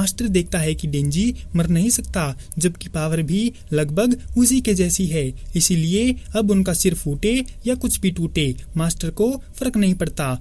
Master देखता है कि डेंजी मर नहीं सकता, जबकि पावर भी लगभग उसी के जैसी है, इसीलिए अब उनका सिर फूटे या कुछ भी टूटे मास्टर को फर्क नहीं पड़ता।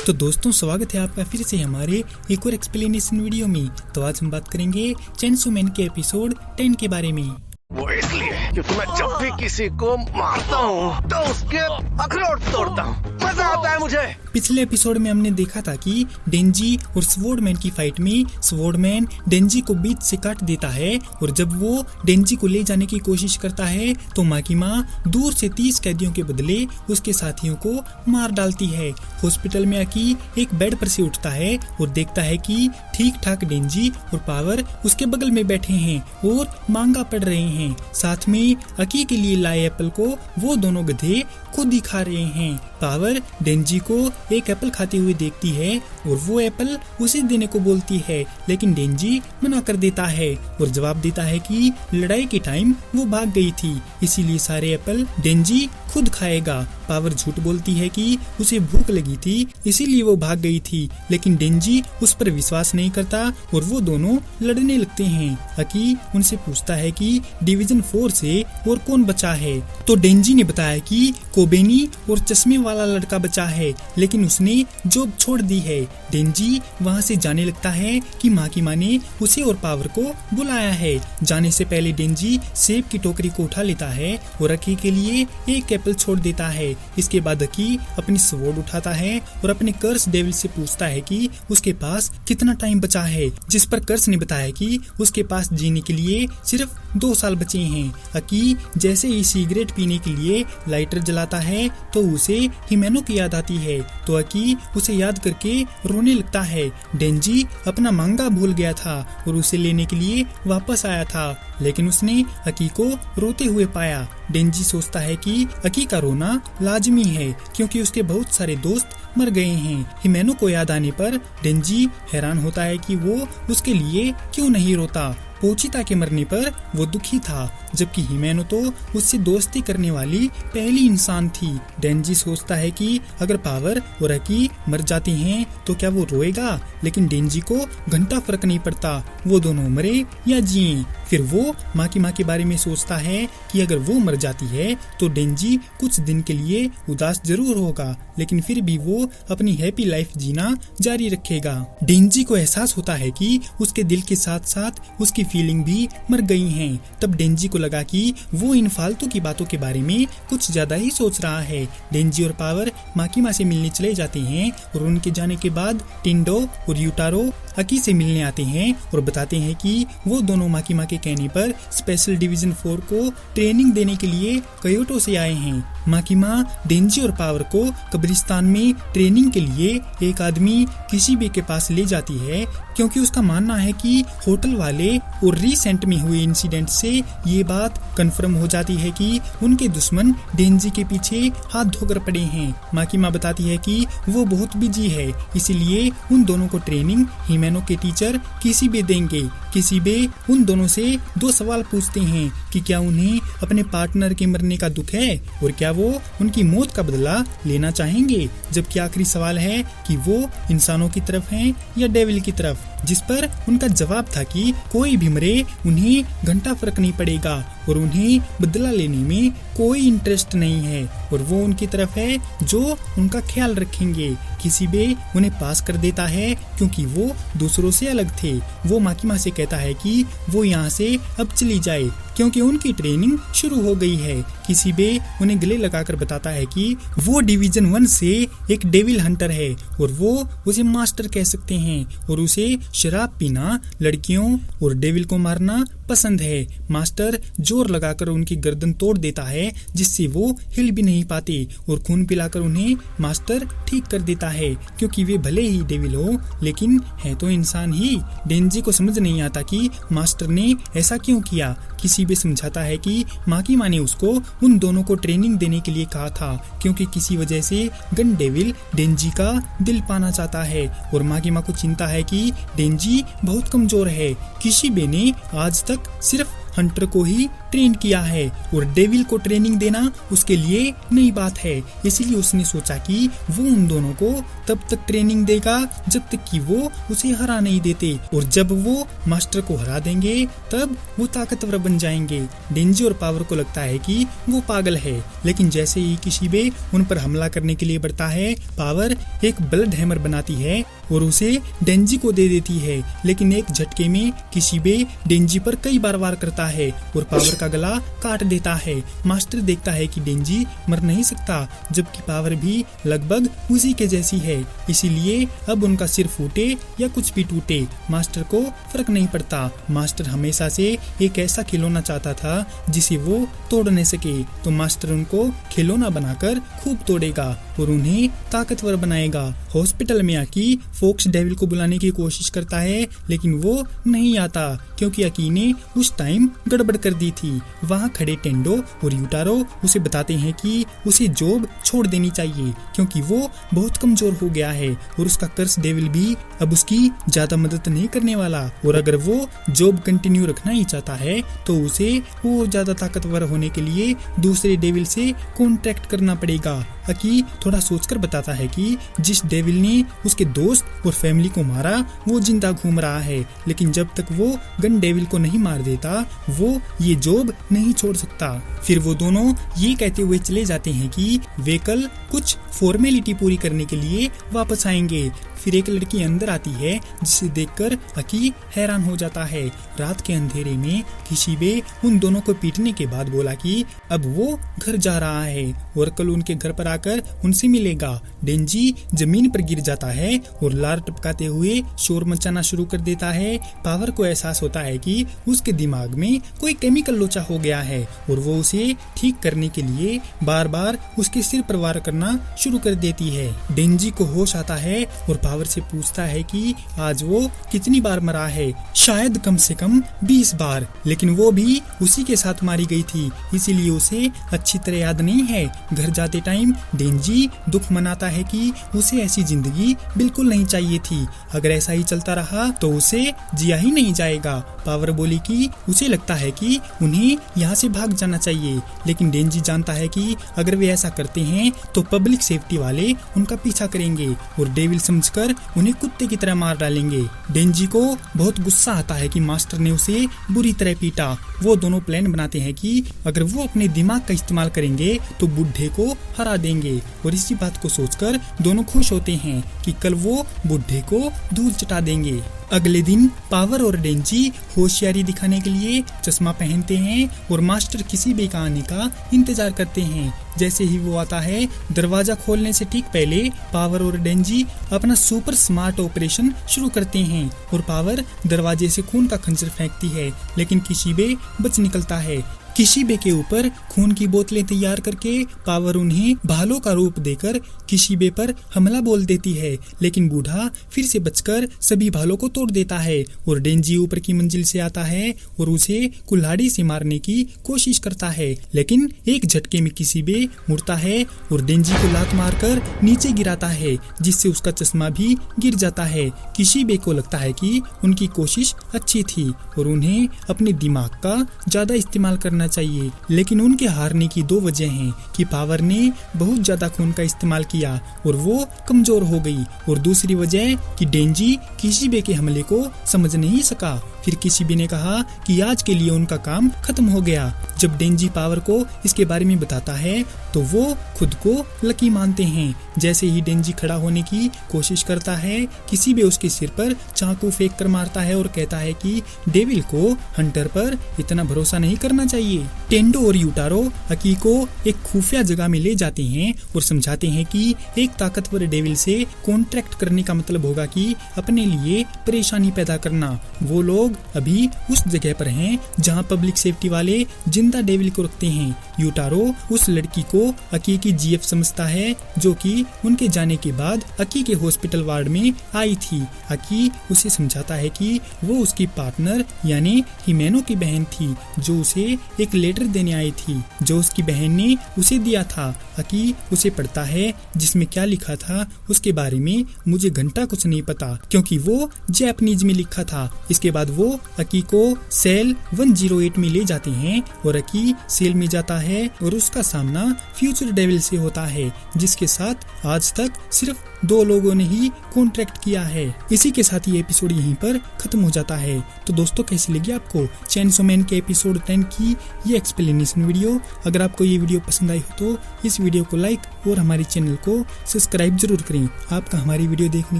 तो दोस्तों, स्वागत है आपका फिर से हमारे एक और एक्सप्लेनेशन वीडियो में। तो आज हम बात करेंगे चेनसो मैन के एपिसोड 10 के बारे में। वो इसलिए क्योंकि मैं जब भी किसी को मारता हूँ तो उसके अखरोट तोड़ता हूँ, मजा आता है मुझे। पिछले एपिसोड में हमने देखा था कि डेंजी और स्वॉर्डमैन की फाइट में स्वॉर्डमैन डेंजी को बीच से काट देता है, और जब वो डेंजी को ले जाने की कोशिश करता है तो माकिमा दूर से 30 कैदियों के बदले उसके साथियों को मार डालती है। हॉस्पिटल में अकी एक बेड पर से उठता है और देखता है कि ठीक ठाक डेंजी और पावर उसके बगल में बैठे हैं और मांगा पढ़ रहे हैं। साथ में अकी के लिए लाए एप्पल को वो दोनों गधे खुद ही खा रहे हैं। पावर डेंजी को एक एप्पल खाते हुए देखती है और वो एप्पल उसे देने को बोलती है, लेकिन डेंजी मना कर देता है और जवाब देता है कि लड़ाई के टाइम वो भाग गई थी, इसीलिए सारे एप्पल डेंजी खुद खाएगा। पावर झूठ बोलती है कि उसे भूख लगी थी इसीलिए वो भाग गई थी, लेकिन डेंजी उस पर विश्वास नहीं करता और वो दोनों लड़ने लगते हैं। अकी उनसे पूछता है कि डिवीजन 4 से और कौन बचा है, तो डेंजी ने बताया कि कोबेनी और चश्मे वाला लड़का बचा है, लेकिन उसने जॉब छोड़ दी है। डेंजी वहाँ से जाने लगता है कि माकिमा ने उसे और पावर को बुलाया है। जाने से पहले डेंजी सेब की टोकरी को उठा लेता है और अकी के लिए एक एप्पल छोड़ देता है। इसके बाद अकी अपनी स्वॉर्ड उठाता है और अपने कर्स डेविल से पूछता है कि उसके पास कितना टाइम बचा है, जिस पर कर्स ने बताया कि उसके पास जीने के लिए सिर्फ 2 साल बचे हैं। अकी जैसे ही सिगरेट पीने के लिए लाइटर जलाता है तो उसे हिमेनो की याद आती है, तो अकी उसे याद करके रोने लगता है। डेंजी अपना मांगा भूल गया था और उसे लेने के लिए वापस आया था, लेकिन उसने अकी को रोते हुए पाया। डेंजी सोचता है कि अकी का रोना लाजमी है क्योंकि उसके बहुत सारे दोस्त मर गए हैं। हिमेनो को याद आने पर डेंजी हैरान होता है कि वो उसके लिए क्यों नहीं रोता। पोचिता के मरने पर वो दुखी था, जबकि हिमेनो तो उससे दोस्ती करने वाली पहली इंसान थी। डेंजी सोचता है कि अगर पावर और अकी मर जाते हैं तो क्या वो रोएगा, लेकिन डेंजी को घंटा फर्क नहीं पड़ता, वो दोनों मरे या जिए। फिर वो माकिमा के बारे में सोचता है कि अगर वो मर जाती है तो डेंजी कुछ दिन के लिए उदास जरूर होगा, लेकिन फिर भी वो अपनी हैप्पी लाइफ जीना जारी रखेगा। डेंजी को एहसास होता है कि उसके दिल के साथ साथ उसकी फीलिंग भी मर गई हैं। तब डेंजी को लगा कि वो इन फालतू की बातों के बारे में कुछ ज्यादा ही सोच रहा है। डेंजी और पावर माकिमा से मिलने चले जाते हैं और उनके जाने के बाद टिंडो और यूटारो अकी से मिलने आते हैं और बताते हैं कि वो दोनों माकिमा के कहने पर स्पेशल डिवीजन 4 को ट्रेनिंग देने के लिए कयोटो से आए हैं। माकिमा डेंजी और पावर को कब्रिस्तान में ट्रेनिंग के लिए एक आदमी किसी भी के पास ले जाती है, क्योंकि उसका मानना है कि होटल वाले और रिसेंट में हुए इंसिडेंट से ये बात कंफर्म हो जाती है कि उनके दुश्मन डेंजी के पीछे हाथ धोकर पड़े हैं। माकिमा बताती है कि वो बहुत बिजी है, इसीलिए उन दोनों को ट्रेनिंग हिमेनो के टीचर किसी भी देंगे। किसी भी उन दोनों से 2 सवाल पूछते हैं कि क्या उन्हें अपने पार्टनर के मरने का दुख है और क्या वो उनकी मौत का बदला लेना चाहेंगे, जबकि आखिरी सवाल है कि वो इंसानों की तरफ हैं या डेविल की तरफ, जिस पर उनका जवाब था कि कोई भी मरे उन्हें घंटा फर्क नहीं पड़ेगा और उन्हें बदला लेने में कोई इंटरेस्ट नहीं है और वो उनकी तरफ है जो उनका ख्याल रखेंगे। किसी भी उन्हें पास कर देता है क्योंकि वो दूसरों से अलग थे। वो माकिमा से कहता है कि वो यहाँ से अब चली जाए क्योंकि उनकी ट्रेनिंग शुरू हो गई है। किसी भी उन्हें गले लगाकर बताता है कि वो डिवीजन 1 से एक डेविल हंटर है और वो उसे मास्टर कह सकते हैं और उसे शराब पीना, लड़कियों और डेविल को मारना पसंद है। मास्टर जोर लगाकर उनकी गर्दन तोड़ देता है जिससे वो हिल भी नहीं पाते और खून पिलाकर उन्हें मास्टर ठीक कर देता है, क्योंकि वे भले ही डेविल हो लेकिन है तो इंसान ही। डेंजी को समझ नहीं आता कि मास्टर ने ऐसा क्यों किया। किसी भी समझाता है कि माकिमा ने उसको उन दोनों को ट्रेनिंग देने के लिए कहा था क्योंकि किसी वजह से गन डेविल डेंजी का दिल पाना चाहता है और माकिमा को चिंता है कि डेंजी बहुत कमजोर है। किसी बे ने आज तक सिर्फ हंटर को ही ट्रेन किया है और डेविल को ट्रेनिंग देना उसके लिए नई बात है। इसलिए उसने सोचा कि वो उन दोनों को तब तक ट्रेनिंग देगा जब तक कि वो उसे हरा नहीं देते, और जब वो मास्टर को हरा देंगे तब वो ताकतवर बन जाएंगे। डेंजी और पावर को लगता है कि वो पागल है, लेकिन जैसे ही किशिबे उन पर हमला करने के लिए बढ़ता है, पावर एक ब्लड हैमर बनाती है और उसे डेंजी को दे देती है। लेकिन एक झटके में किशिबे डेंजी पर कई बार वार करता है और पावर का गला काट देता है। मास्टर देखता है कि डेंजी मर नहीं सकता, जबकि पावर भी लगभग उसी के जैसी है। इसीलिए अब उनका सिर फूटे या कुछ भी टूटे, मास्टर को फर्क नहीं पड़ता। मास्टर हमेशा से एक ऐसा खिलौना चाहता था जिसे वो तोड़ न सके, तो मास्टर उनको खिलौना बनाकर खूब तोड़ेगा और उन्हें ताकतवर बनाएगा। हॉस्पिटल में आकी फोक्स डेविल को बुलाने की कोशिश करता है, लेकिन वो नहीं आता क्योंकि अकी ने उस टाइम गड़बड़ कर दी थी। वहाँ खड़े टेंडो और यूटारो उसे बताते हैं कि उसे जॉब छोड़ देनी चाहिए क्योंकि वो बहुत कमजोर हो गया है और उसका कर्स डेविल भी अब उसकी ज्यादा मदद नहीं करने वाला, और अगर वो जॉब कंटिन्यू रखना ही चाहता है तो उसे और ज्यादा ताकतवर होने के लिए दूसरे डेविल से कॉन्ट्रैक्ट करना पड़ेगा। अकी थोड़ा सोचकर बताता है कि जिस डेविल ने उसके दोस्त और फैमिली को मारा वो जिंदा घूम रहा है, लेकिन जब तक वो गन डेविल को नहीं मार देता वो ये जॉब नहीं छोड़ सकता। फिर वो दोनों ये कहते हुए चले जाते हैं कि वे कल कुछ फॉर्मेलिटी पूरी करने के लिए वापस आएंगे। फिर एक लड़की अंदर आती है जिसे देखकर अकी हैरान हो जाता है। रात के अंधेरे में किशिबे उन दोनों को पीटने के बाद बोला कि अब वो घर जा रहा है और कल उनके घर पर आकर उनसे मिलेगा। डेंजी जमीन पर गिर जाता है और लार टपकाते हुए शोर मचाना शुरू कर देता है। पावर को एहसास होता है कि उसके दिमाग में कोई केमिकल लोचा हो गया है और वो उसे ठीक करने के लिए बार बार उसके सिर पर वार करना शुरू कर देती है। डेंजी को होश आता है और पावर से पूछता है कि आज वो कितनी बार मरा है। शायद कम से कम 20 बार, लेकिन वो भी उसी के साथ मारी गई थी, इसीलिए उसे अच्छी तरह याद नहीं है। घर जाते टाइम डेंजी दुख मनाता है कि उसे ऐसी जिंदगी बिल्कुल नहीं चाहिए थी। अगर ऐसा ही चलता रहा तो उसे जिया ही नहीं जाएगा। पावर बोली कि उसे लगता है कि उन्हें यहाँ से भाग जाना चाहिए, लेकिन डेंजी जानता है कि अगर वे ऐसा करते हैं तो पब्लिक सेफ्टी वाले उनका पीछा करेंगे और डेविल समझकर उन्हें कुत्ते की तरह मार डालेंगे। डेंजी को बहुत गुस्सा आता है कि मास्टर ने उसे बुरी तरह पीटा। वो दोनों प्लान बनाते हैं कि अगर वो अपने दिमाग का इस्तेमाल करेंगे तो बुढ़े को हरा देंगे, और इसी बात को सोचकर दोनों खुश होते हैं कि कल वो बुढ़े को धूल चटा देंगे। अगले दिन पावर और डेंजी होशियारी दिखाने के लिए चश्मा पहनते हैं और मास्टर किशिबे का आने का इंतजार करते हैं। जैसे ही वो आता है, दरवाजा खोलने से ठीक पहले पावर और डेंजी अपना सुपर स्मार्ट ऑपरेशन शुरू करते हैं और पावर दरवाजे से खून का खंजर फेंकती है, लेकिन किशिबे बच निकलता है। किशिबे के ऊपर खून की बोतलें तैयार करके पावर उन्हें भालों का रूप देकर किशिबे पर हमला बोल देती है, लेकिन बूढ़ा फिर से बचकर सभी भालों को तोड़ देता है और डेंजी ऊपर की मंजिल से आता है और उसे कुल्हाड़ी से मारने की कोशिश करता है, लेकिन एक झटके में किशिबे मुड़ता है और डेंजी को लात मारकर नीचे गिराता है, जिससे उसका चश्मा भी गिर जाता है। किशिबे को लगता है कि उनकी कोशिश अच्छी थी और उन्हें अपने दिमाग का ज्यादा इस्तेमाल करना चाहिए, लेकिन उनके हारने की दो वजह हैं कि पावर ने बहुत ज्यादा खून का इस्तेमाल किया और वो कमजोर हो गई, और दूसरी वजह कि डेंजी किशिबे के हमले को समझ नहीं सका। फिर किशिबे ने कहा कि आज के लिए उनका काम खत्म हो गया। जब डेंजी पावर को इसके बारे में बताता है तो वो खुद को लकी मानते हैं। जैसे ही डेंजी खड़ा होने की कोशिश करता है, किशिबे उसके सिर पर चाकू फेंक कर मारता है और कहता है कि डेविल को हंटर पर इतना भरोसा नहीं करना चाहिए। टेंडो और यूटारो अकी को एक खुफिया जगह में ले जाते हैं और समझाते हैं कि एक ताकतवर डेविल से कॉन्ट्रैक्ट करने का मतलब होगा कि अपने लिए परेशानी पैदा करना। वो लोग अभी उस जगह पर हैं जहां पब्लिक सेफ्टी वाले जिंदा डेविल को रखते हैं। यूटारो उस लड़की को अकी की जीएफ समझता है जो कि उनके जाने के बाद अकी के हॉस्पिटल वार्ड में आई थी। अकी उसे समझाता है कि वो उसकी पार्टनर यानी हिमेनो की बहन थी जो उसे एक लेटर देने आई थी जो उसकी बहन ने उसे दिया था। अकी उसे पढ़ता है जिसमें क्या लिखा था उसके बारे में मुझे घंटा कुछ नहीं पता क्योंकि वो जापानीज में लिखा था। इसके बाद वो अकी को सेल 108 में ले जाते हैं और अकी सेल में जाता है और उसका सामना फ्यूचर डेविल से होता है जिसके साथ आज तक सिर्फ 2 लोगों ने ही कॉन्ट्रैक्ट किया है। इसी के साथ ये एपिसोड यहीं पर खत्म हो जाता है। तो दोस्तों कैसी लगी आपको चेनसो मैन के एपिसोड 10 की ये एक्सप्लेनेशन वीडियो? अगर आपको ये वीडियो पसंद आई हो तो इस वीडियो को लाइक और हमारे चैनल को सब्सक्राइब जरूर करें। आपका हमारी वीडियो देखने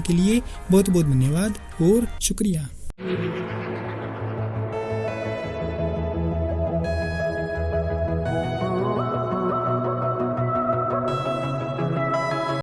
के लिए बहुत बहुत धन्यवाद और शुक्रिया।